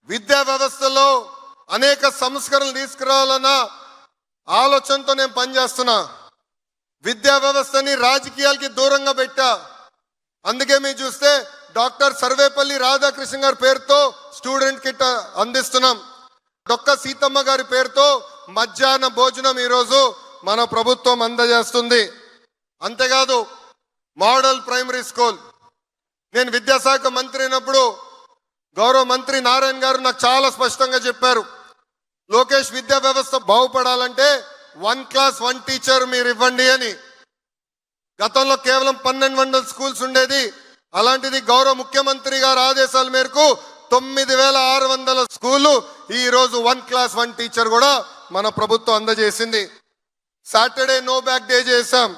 విద్యా వ్యవస్థలో అనేక సంస్కరణలు తీసుకురావాలన్న ఆలోచనతో నేను పనిచేస్తున్నా. విద్యా వ్యవస్థని రాజకీయాలకి దూరంగా పెట్టా. అందుకే మీరు చూస్తే డాక్టర్ సర్వేపల్లి రాధాకృష్ణ గారి పేరుతో స్టూడెంట్ కిట్ అందిస్తున్నాం. డొక్క సీతమ్మ గారి పేరుతో మధ్యాహ్న భోజనం ఈరోజు మన ప్రభుత్వం అందజేస్తుంది. అంతేకాదు మోడల్ ప్రైమరీ స్కూల్, నేను విద్యాశాఖ మంత్రి అయినప్పుడు గౌరవ మంత్రి నారాయణ గారు నాకు చాలా స్పష్టంగా చెప్పారు, లోకేష్ విద్యా వ్యవస్థ బాగుపడాలంటే 1 క్లాస్ 1 టీచర్ మీరు ఇవ్వండి అని. గతంలో కేవలం 1200 స్కూల్స్ ఉండేది. అలాంటిది గౌరవ ముఖ్యమంత్రి గారి ఆదేశాల మేరకు 9600 స్కూళ్ళు ఈ రోజు 1 క్లాస్ 1 టీచర్ కూడా మన ప్రభుత్వం అందజేసింది. సాటర్డే నో బ్యాక్ డే చేశాం.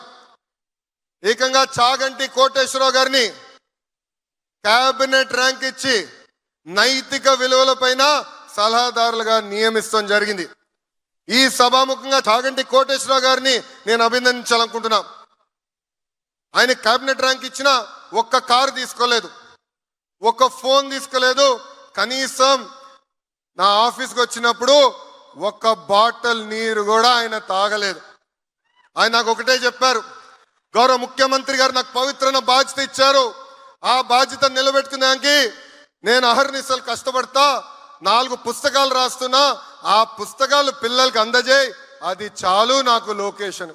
ఏకంగా చాగంటి కోటేశ్వరరావు గారిని క్యాబినెట్ ర్యాంక్ ఇచ్చి నైతిక విలువల పైన సలహాదారులుగా నియమిస్తాం జరిగింది. ఈ సభాముఖంగా చాగంటి కోటేశ్వరరావు గారిని నేను అభినందించాలనుకుంటున్నా. ఆయన క్యాబినెట్ ర్యాంక్ ఇచ్చిన ఒక్క కారు తీసుకోలేదు, ఒక్క ఫోన్ తీసుకోలేదు, కనీసం నా ఆఫీస్కి వచ్చినప్పుడు ఒక్క బాటిల్ నీరు కూడా ఆయన తాగలేదు. ఆయన నాకు ఒకటే చెప్పారు, గౌరవ ముఖ్యమంత్రి గారు నాకు పవిత్రమైన బాధ్యత ఇచ్చారు, ఆ బాధ్యత నిలబెట్టుకునేకి నేను అహర్నిశలు కష్టపడతా, 4 పుస్తకాలు రాస్తున్నా, ఆ పుస్తకాలు పిల్లలకి అందజేయి, అది చాలు నాకు లోకేషన్.